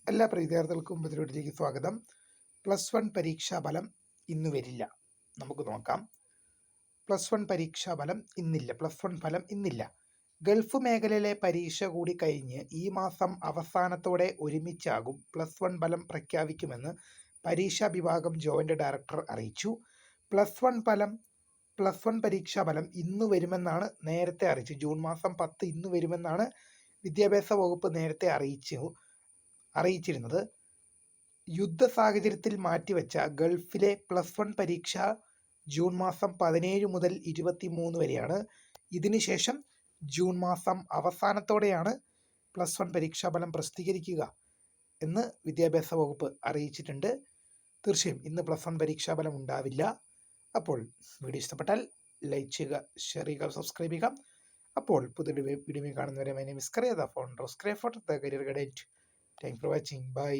എല്ലാ വിദ്യാർത്ഥികൾക്കും ഇതിലേക്ക് സ്വാഗതം. +1 പരീക്ഷാഫലം ഇന്ന് വരില്ല. നമുക്ക് നോക്കാം. +1 പരീക്ഷാഫലം ഇന്നില്ല. +1 ഫലം ഇന്നില്ല. ഗൾഫ് മേഖലയിലെ പരീക്ഷ കൂടി കഴിഞ്ഞ് ഈ മാസം അവസാനത്തോടെ ഒരുമിച്ചാകും +1 ഫലം പ്രഖ്യാപിക്കുമെന്ന് പരീക്ഷാ വിഭാഗം ജോയിന്റ് ഡയറക്ടർ അറിയിച്ചു. +1 പരീക്ഷാഫലം ഇന്ന് വരുമെന്നാണ് നേരത്തെ അറിയിച്ചത്. ജൂൺ മാസം 10 ഇന്ന് വരുമെന്നാണ് വിദ്യാഭ്യാസ വകുപ്പ് നേരത്തെ അറിയിച്ചിരുന്നത്. യുദ്ധ സാഹചര്യത്തിൽ മാറ്റിവെച്ച ഗൾഫിലെ +1 പരീക്ഷ ജൂൺ മാസം 17 മുതൽ 23 വരെയാണ്. ഇതിനുശേഷം ജൂൺ മാസം അവസാനത്തോടെയാണ് +1 പരീക്ഷാഫലം പ്രസിദ്ധീകരിക്കുക എന്ന് വിദ്യാഭ്യാസ വകുപ്പ് അറിയിച്ചിട്ടുണ്ട്. തീർച്ചയായും ഇന്ന് +1 പരീക്ഷാഫലം ഉണ്ടാവില്ല. അപ്പോൾ വീഡിയോ ഇഷ്ടപ്പെട്ടാൽ ലൈക്ക് ചെയ്യുക, ഷെയർ ചെയ്യുക, സബ്സ്ക്രൈബ് ചെയ്യുക. അപ്പോൾ പുതിയ വീഡിയോ കാണുന്നവരെ my name is Kariya, the founder of Scrapeford, the career guide. Thanks for watching. Bye.